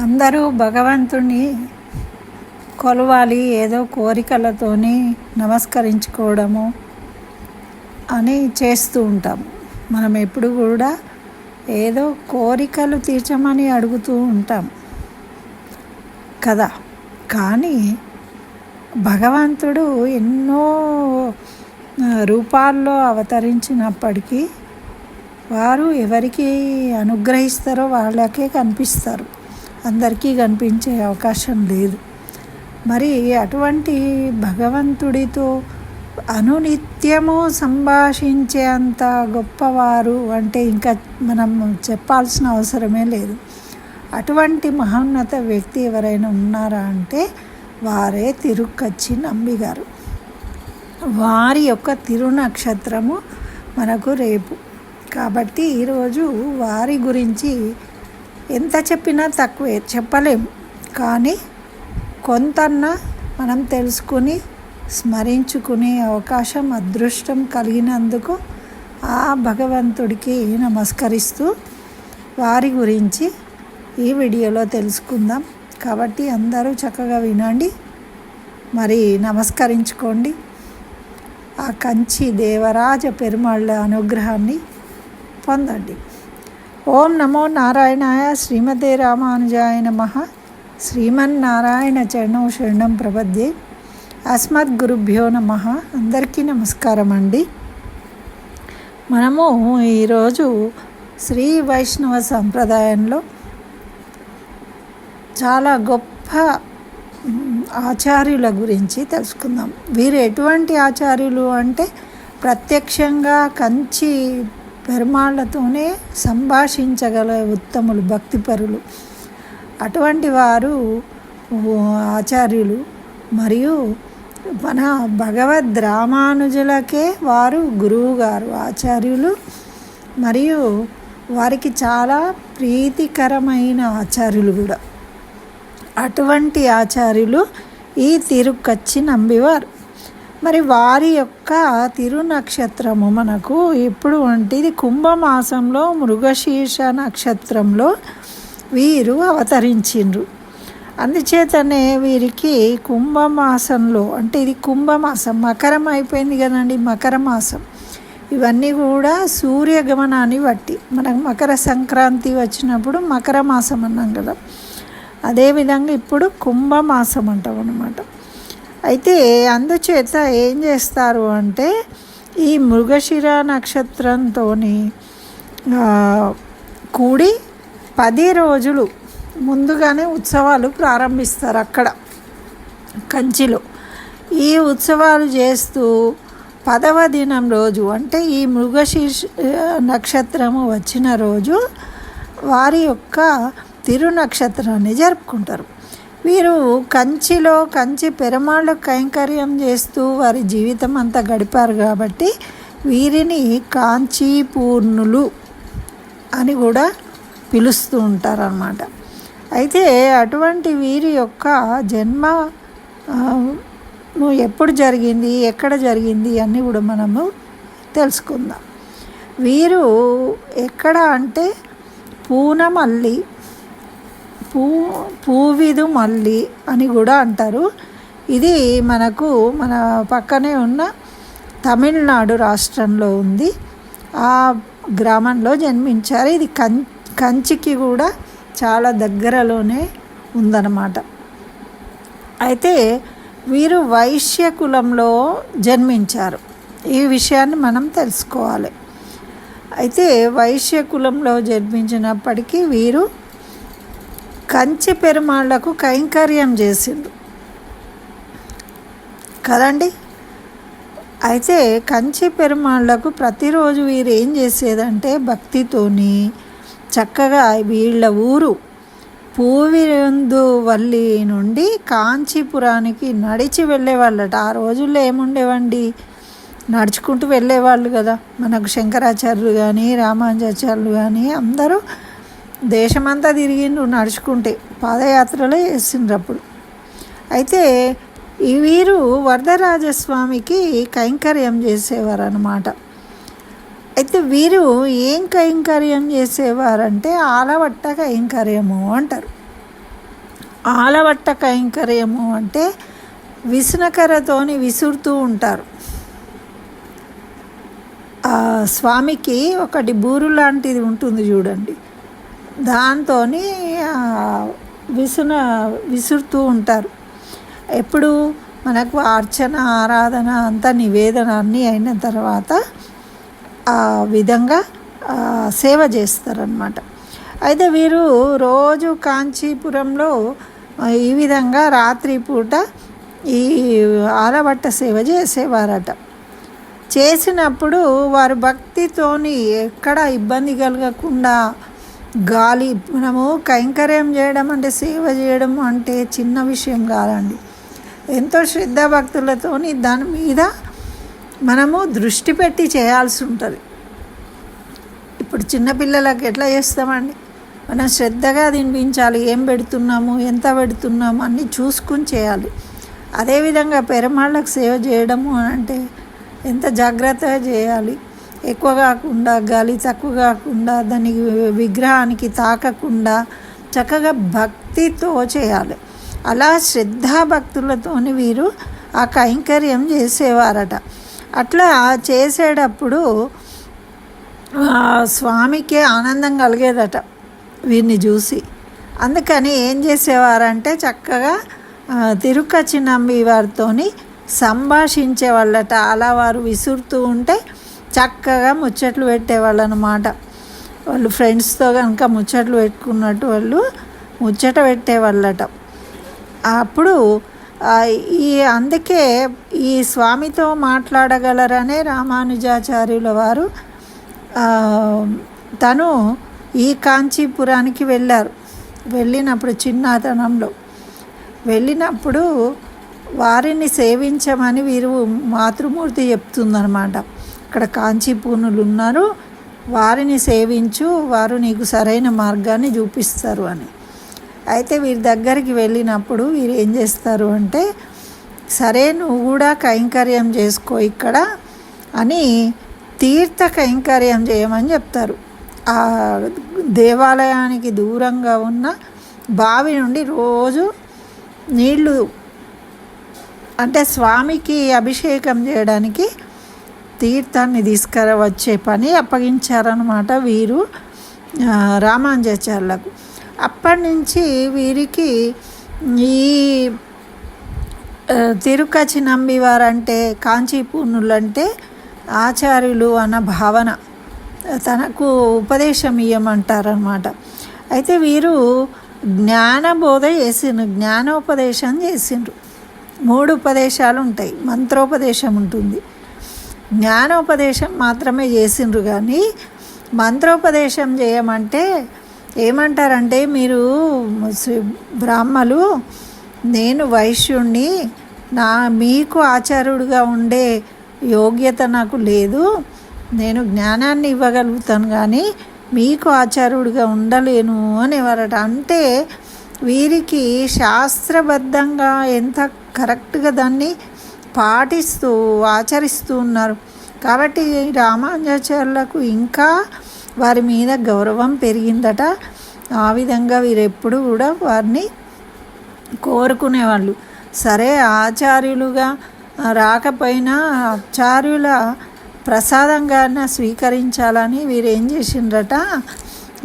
అందరూ భగవంతుని కొలవాలి, ఏదో కోరికలతోని నమస్కరించుకోవడము అని చేస్తూ ఉంటాము. మనం ఎప్పుడు కూడా ఏదో కోరికలు తీర్చమని అడుగుతూ ఉంటాం కదా. కానీ భగవంతుడు ఎన్నో రూపాల్లో అవతరించినప్పటికీ వారు ఎవరికి అనుగ్రహిస్తారో వాళ్ళకే కనిపిస్తారు, అందరికీ కనిపించే అవకాశం లేదు. మరి అటువంటి భగవంతుడితో అనునిత్యము సంభాషించే అంత గొప్పవారు అంటే ఇంకా మనం చెప్పాల్సిన అవసరమే లేదు. అటువంటి మహోన్నత వ్యక్తి ఎవరైనా ఉన్నారా అంటే వారే తిరుక్కచ్చి నంబిగారు. వారి యొక్క తిరునక్షత్రము మనకు రేపు. కాబట్టి ఈరోజు వారి గురించి ఎంత చెప్పినా తక్కువే, చెప్పలేము. కానీ కొంతన్నా మనం తెలుసుకుని స్మరించుకునే అవకాశం, అదృష్టం కలిగినందుకు ఆ భగవంతుడికి నమస్కరిస్తూ వారి గురించి ఈ వీడియోలో తెలుసుకుందాం. కాబట్టి అందరూ చక్కగా వినండి, మరి నమస్కరించుకోండి. ఆ కంచి దేవరాజ పెరుమాళ్ళ అనుగ్రహాన్ని పొందండి. ఓం నమో నారాయణాయ. శ్రీమతే రామానుజాయ నమః. శ్రీమన్నారాయణ చరణం శరణం ప్రపద్యే. అస్మద్గురుభ్యో నమః. అందరికీ నమస్కారం అండి. మనము ఈరోజు శ్రీ వైష్ణవ సంప్రదాయంలో చాలా గొప్ప ఆచార్యుల గురించి తెలుసుకుందాం. వీరు ఎటువంటి ఆచార్యులు అంటే ప్రత్యక్షంగా కంచి పెరుమాళ్ళతోనే సంభాషించగల ఉత్తములు, భక్తిపరులు. అటువంటి వారు ఆచార్యులు. మరియు మన భగవద్ రామానుజులకే వారు గురువు గారు, ఆచార్యులు. మరియు వారికి చాలా ప్రీతికరమైన ఆచార్యులు కూడా. అటువంటి ఆచార్యులు ఈ తిరుక్కచ్చి నంబివారు. మరి వారి యొక్క తిరునక్షత్రము మనకు ఎప్పుడు అంటే ఇది కుంభమాసంలో మృగశీర్ష నక్షత్రంలో వీరు అవతరించిండ్రు. అందుచేతనే వీరికి కుంభమాసంలో అంటే ఇది కుంభమాసం, మకరం అయిపోయింది కదండి, మకర మాసం. ఇవన్నీ కూడా సూర్యగమనాన్ని బట్టి మనకు మకర సంక్రాంతి వచ్చినప్పుడు మకర మాసం అన్నాం కదా, అదేవిధంగా ఇప్పుడు కుంభమాసం అంటాం అన్నమాట. అయితే అందుచేత ఏం చేస్తారు అంటే ఈ మృగశిర నక్షత్రంతో కూడి 10 రోజులు ముందుగానే ఉత్సవాలు ప్రారంభిస్తారు అక్కడ కంచిలో. ఈ ఉత్సవాలు చేస్తూ 10వ దినం రోజు అంటే ఈ మృగశీర్ష నక్షత్రము వచ్చిన రోజు వారి యొక్క తిరునక్షత్రాన్ని జరుపుకుంటారు. వీరు కంచిలో కంచి పెరుమాళ్ళ కైంకర్యం చేస్తూ వారి జీవితం అంతా గడిపారు కాబట్టి వీరిని కాంచీపూర్ణులు అని కూడా పిలుస్తూ ఉంటారన్నమాట. అయితే అటువంటి వీరి యొక్క జన్మ ఎప్పుడు జరిగింది, ఎక్కడ జరిగింది అన్నీ కూడా మనము తెలుసుకుందాం. వీరు ఎక్కడ అంటే పూనమల్లి, పూవిదు మల్లి అని కూడా అంటారు. ఇది మనకు మన పక్కనే ఉన్న తమిళనాడు రాష్ట్రంలో ఉంది. ఆ గ్రామంలో జన్మించారు. ఇది కంచికి కూడా చాలా దగ్గరలోనే ఉందన్నమాట. అయితే వీరు వైశ్య కులంలో జన్మించారు. ఈ విషయాన్ని మనం తెలుసుకోవాలి. అయితే వైశ్య కులంలో జన్మించినప్పటికీ వీరు కంచి పెరుమాళ్లకు కైంకర్యం చేసిండ్రు కదండి. అయితే కంచి పెరుమాళ్లకు ప్రతిరోజు వీరు ఏం చేసేదంటే భక్తితోని చక్కగా వీళ్ళ ఊరు పూవిందువల్లి నుండి కాంచీపురానికి నడిచి వెళ్ళేవాళ్ళట. ఆ రోజుల్లో ఏముండేవండి, నడుచుకుంటూ వెళ్ళేవాళ్ళు కదా. మనకు శంకరాచార్యులు కానీ రామానుజాచార్యులు కానీ అందరూ దేశమంతా తిరిగిండ్రు నడుచుకుంటే, పాదయాత్రలో చేసిండ్రు అప్పుడు. అయితే ఈ వీరు వరదరాజస్వామికి కైంకర్యం చేసేవారు అన్నమాట. అయితే వీరు ఏం కైంకర్యం చేసేవారంటే ఆలవట్ట కైంకర్యము అంటారు. ఆలవట్ట కైంకర్యము అంటే విసనకర్రతోని విసురుతూ ఉంటారు. స్వామికి ఒకటి బూరు లాంటిది ఉంటుంది చూడండి, దాంతో విసురుతూ ఉంటారు. ఎప్పుడు మనకు అర్చన ఆరాధన అంతా నివేదన అన్నీ అయిన తర్వాత ఆ విధంగా సేవ చేస్తారనమాట. అయితే వీరు రోజు కాంచీపురంలో ఈ విధంగా రాత్రిపూట ఈ ఆలవట్ట సేవ చేసేవారట. చేసినప్పుడు వారు భక్తితోని ఎక్కడ ఇబ్బంది కలగకుండా గాలి, మనము కైంకర్యం చేయడం అంటే సేవ చేయడం అంటే చిన్న విషయం కాదండి. ఎంతో శ్రద్ధాభక్తులతోని దాని మీద మనము దృష్టి పెట్టి చేయాల్సి ఉంటుంది. ఇప్పుడు చిన్నపిల్లలకు ఎట్లా చేస్తామండి, మనం శ్రద్ధగా తినిపించాలి, ఏం పెడుతున్నాము ఎంత పెడుతున్నాము అన్నీ చూసుకుని చేయాలి. అదేవిధంగా పెరుమాళ్ళకు సేవ చేయడము అంటే ఎంత జాగ్రత్తగా చేయాలి, ఎక్కువ కాకుండా గాలి తక్కువ కాకుండా దానికి విగ్రహానికి తాకకుండా చక్కగా భక్తితో చేయాలి. అలా శ్రద్ధాభక్తులతోని వీరు ఆ కైంకర్యం చేసేవారట. అట్లా చేసేటప్పుడు స్వామికి ఆనందం కలిగేదట వీరిని చూసి. అందుకని ఏం చేసేవారంటే చక్కగా తిరుక్కచ్చి నంబి వారితో సంభాషించేవాళ్ళట. అలా వారు విసురుతూ ఉంటే చక్కగా ముచ్చట్లు పెట్టేవాళ్ళు అన్నమాట. వాళ్ళు ఫ్రెండ్స్తో కనుక ముచ్చట్లు పెట్టుకున్నట్టు వాళ్ళు ముచ్చట పెట్టేవాళ్ళట. అప్పుడు అందుకే ఈ స్వామితో మాట్లాడగలరనే రామానుజాచార్యుల వారు తను ఈ కాంచీపురానికి వెళ్ళారు. వెళ్ళినప్పుడు చిన్నతనంలో వెళ్ళినప్పుడు వారిని సేవించమని వీరు మాతృమూర్తి చెప్తుందన్నమాట. ఇక్కడ కాంచీపూర్ణులు ఉన్నారు, వారిని సేవించు, వారు నీకు సరైన మార్గాన్ని చూపిస్తారు అని. అయితే వీరి దగ్గరికి వెళ్ళినప్పుడు వీరు ఏం చేస్తారు అంటే, సరే నువ్వు కూడా కైంకర్యం చేసుకో ఇక్కడ అని తీర్థ కైంకర్యం చేయమని చెప్తారు. ఆ దేవాలయానికి దూరంగా ఉన్న బావి నుండి రోజు నీళ్ళు, అంటే స్వామికి అభిషేకం చేయడానికి తీర్థాన్ని తీసుకువచ్చే పని అప్పగించారనమాట వీరు రామానుజాచార్యులకు. అప్పటి నుంచి వీరికి ఈ తిరుక్కచ్చి నంబి వారంటే కాంచీపూర్ణులంటే ఆచార్యులు అన్న భావన తనకు ఉపదేశం ఇయ్యమంటారనమాట. అయితే వీరు జ్ఞానబోధ చేసిండ్రు, జ్ఞానోపదేశం చేసిండ్రు. 3 ఉపదేశాలు ఉంటాయి, మంత్రోపదేశం ఉంటుంది, జ్ఞానోపదేశం మాత్రమే చేసిండ్రు. కానీ మంత్రోపదేశం చేయమంటే ఏమంటారంటే, మీరు బ్రాహ్మలు, నేను వైశ్యుణ్ణి, మీకు ఆచార్యుడిగా ఉండే యోగ్యత నాకు లేదు, నేను జ్ఞానాన్ని ఇవ్వగలుగుతాను కానీ మీకు ఆచార్యుడిగా ఉండలేను అనేవారట. అంటే వీరికి శాస్త్రబద్ధంగా ఎంత కరెక్ట్గా దాన్ని పాటిస్తూ ఆచరిస్తూ ఉన్నారు. కాబట్టి రామానుజాచార్యులకు ఇంకా వారి మీద గౌరవం పెరిగిందట. ఆ విధంగా వీరెప్పుడు కూడా వారిని కోరుకునేవాళ్ళు. సరే ఆచార్యులుగా రాకపోయినా ఆచార్యుల ప్రసాదంగా స్వీకరించాలని వీరు ఏం చేసిండ్రట,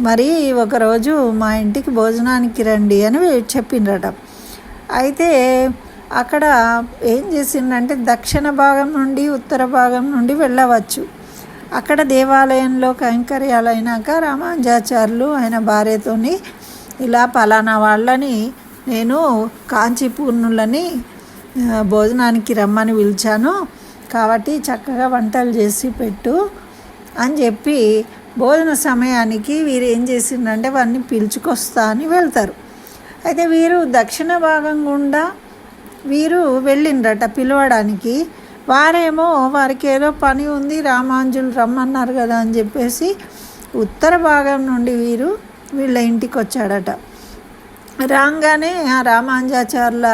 మరి ఒకరోజు మా ఇంటికి భోజనానికి రండి అని చెప్పిండ్రట. అయితే అక్కడ ఏం చేసిందంటే దక్షిణ భాగం నుండి ఉత్తర భాగం నుండి వెళ్ళవచ్చు. అక్కడ దేవాలయంలో కైంకర్యాలు అయినాక రామానుజాచార్యులు ఆయన భార్యతోని ఇలా పలానా వాళ్ళని నేను కాంచీపూర్ణులని భోజనానికి రమ్మని పిలిచాను, కాబట్టి చక్కగా వంటలు చేసి పెట్టు అని చెప్పి భోజన సమయానికి వీరు ఏం చేసిందంటే వారిని పిలుచుకొస్తా అని వెళ్తారు. అయితే వీరు దక్షిణ భాగం గుండా వీరు వెళ్ళిండ్రట పిలవడానికి. వారేమో వారికి ఏదో పని ఉంది, రామానుజులు రమ్మన్నారు కదా అని చెప్పేసి ఉత్తర భాగం నుండి వీళ్ళ ఇంటికి వచ్చాడట. రాగానే ఆ రామానుజాచార్యుల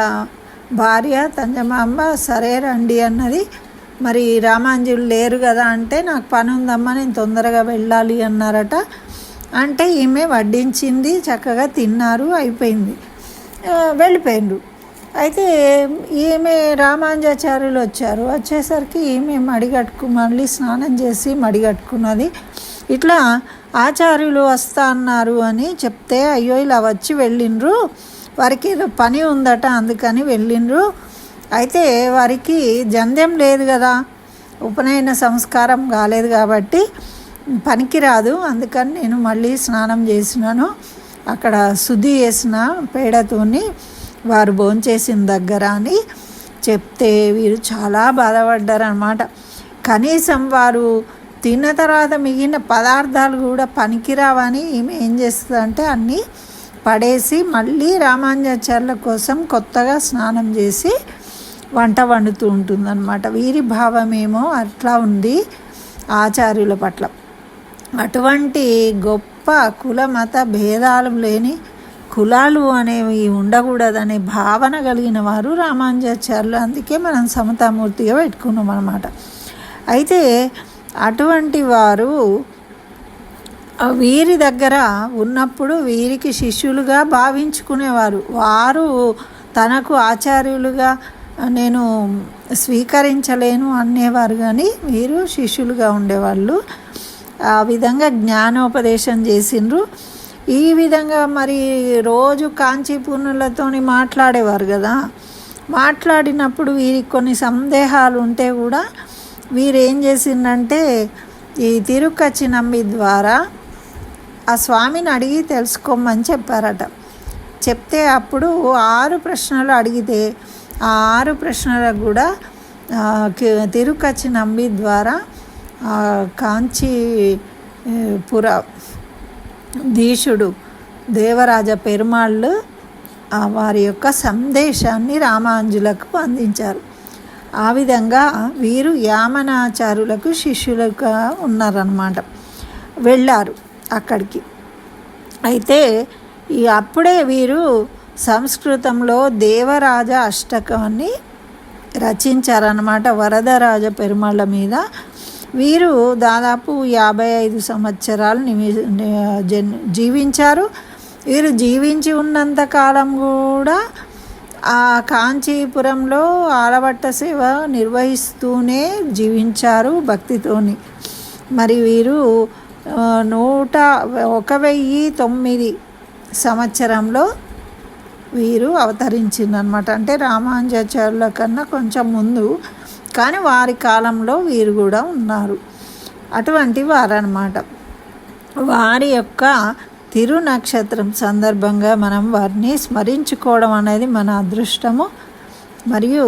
భార్య తంజమాంబ సరే రండి అన్నది. మరి రామానుజులు లేరు కదా అంటే, నాకు పని ఉందమ్మా, నేను తొందరగా వెళ్ళాలి అన్నారట. అంటే ఈమె వడ్డించింది, చక్కగా తిన్నారు, అయిపోయింది. వెళ్ళిపోయిండ్రు. అయితే ఈమె రామానుజాచార్యులు వచ్చేసరికి ఈమె మళ్ళీ స్నానం చేసి మడిగట్టుకున్నది. ఇట్లా ఆచార్యులు వస్తా అన్నారు అని చెప్తే, అయ్యో ఇలా వచ్చి వెళ్ళిండ్రు, వారికి ఏదో పని ఉందట అందుకని వెళ్ళిండ్రు. అయితే వారికి జంధ్యం లేదు కదా, ఉపనయన సంస్కారం కాలేదు కాబట్టి పనికిరాదు, అందుకని నేను మళ్ళీ స్నానం చేసినాను. అక్కడ శుద్ధి చేసిన పేడతోని వారు భోంచేసిన దగ్గర అని చెప్తే వీరు చాలా బాధపడ్డారు అన్నమాట. కనీసం వారు తిన్న తర్వాత మిగిలిన పదార్థాలు కూడా పనికిరావని ఈమె ఏం చేస్తుందంటే అన్నీ పడేసి మళ్ళీ రామానుజాచార్యుల కోసం కొత్తగా స్నానం చేసి వంట వండుతూ ఉంటుందన్నమాట. వీరి భావమేమో అట్లా ఉంది ఆచార్యుల పట్ల. అటువంటి గొప్ప కుల మత భేదాలు లేని, కులాలు అనేవి ఉండకూడదనే భావన కలిగిన వారు రామానుజాచార్యులు. అందుకే మనం సమతామూర్తిగా పెట్టుకున్నాం అన్నమాట. అయితే అటువంటి వారు వీరి దగ్గర ఉన్నప్పుడు వీరికి శిష్యులుగా భావించుకునేవారు. వారు తనకు ఆచార్యులుగా నేను స్వీకరించలేను అనేవారు, కానీ వీరు శిష్యులుగా ఉండేవాళ్ళు. ఆ విధంగా జ్ఞానోపదేశం చేసిండ్రు. ఈ విధంగా మరి రోజు కాంచీపూర్ణులతో మాట్లాడేవారు కదా. మాట్లాడినప్పుడు వీరికి కొన్ని సందేహాలు ఉంటే కూడా వీరు ఏం చేసిందంటే ఈ తిరుక్కచ్చి నంబి ద్వారా ఆ స్వామిని అడిగి తెలుసుకోమని చెప్పారట. చెప్తే అప్పుడు 6 ప్రశ్నలు అడిగితే ఆ 6 ప్రశ్నలకు కూడా తిరుక్కచ్చి నంబి ద్వారా కాంచీపుర దీశుడు దేవరాజ పెరుమాళ్ళు వారి యొక్క సందేశాన్ని రామానుజులకు అందించారు. ఆ విధంగా వీరు యామనాచారులకు శిష్యులుగా ఉన్నారన్నమాట. వెళ్ళారు అక్కడికి. అయితే అప్పుడే వీరు సంస్కృతంలో దేవరాజ అష్టకాన్ని రచించారన్నమాట వరదరాజ పెరుమాళ్ళ మీద. వీరు దాదాపు 55 సంవత్సరాలు జీవించారు. వీరు జీవించి ఉన్నంత కాలం కూడా ఆ కాంచీపురంలో ఆలవట్ట సేవ నిర్వహిస్తూనే జీవించారు భక్తితోని. మరి వీరు 1009 సంవత్సరంలో వీరు అవతరించిందనమాట. అంటే రామానుజాచార్యుల కన్నా కొంచెం ముందు, కానీ వారి కాలంలో వీరు కూడా ఉన్నారు. అటువంటి వారనమాట. వారి యొక్క తిరునక్షత్రం సందర్భంగా మనం వారిని స్మరించుకోవడం అనేది మన అదృష్టము. మరియు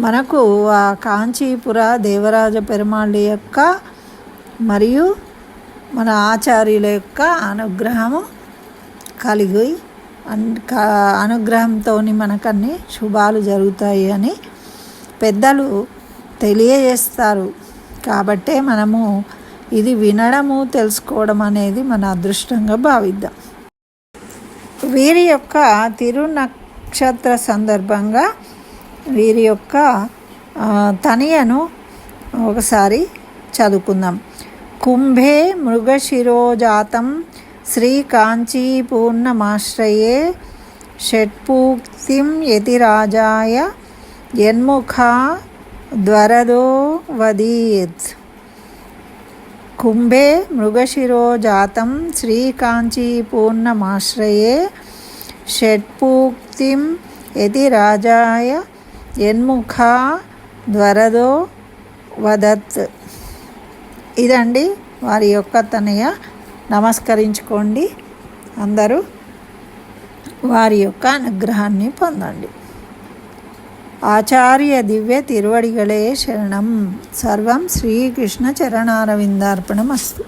మనకు ఆ కాంచీపుర దేవరాజ పెరుమాళ్ళ యొక్క మరియు మన ఆచార్యుల యొక్క అనుగ్రహము కలిగి అనుగ్రహంతో మనకన్నీ శుభాలు జరుగుతాయి అని పెద్దలు తెలియజేస్తారు. కాబట్టే మనము ఇది వినడము తెలుసుకోవడం అనేది మన అదృష్టంగా భావిద్దాం. వీరి యొక్క తిరునక్షత్ర సందర్భంగా వీరి యొక్క తనియను ఒకసారి చదువుకుందాం. కుంభే మృగశిరోజాతం శ్రీకాంచీపూర్ణమాశ్రయే షట్పూక్తిం యతిరాజాయ యన్ముఖా ధ్వరదో వదీత్. కుంభే మృగశిరోజాతం శ్రీకాంచీపూర్ణమాశ్రయే షట్పూక్తిం యతిరాజాయ యన్ముఖా ధ్వరదో వదత్. ఇదండి వారి యొక్క తనయ. నమస్కరించుకోండి. అందరూ వారి యొక్క అనుగ్రహాన్ని పొందండి. ఆచార్య దివ్య తిరువడిగళే శరణం. సర్వం శ్రీకృష్ణ చరణారవిందార్పణమస్తు.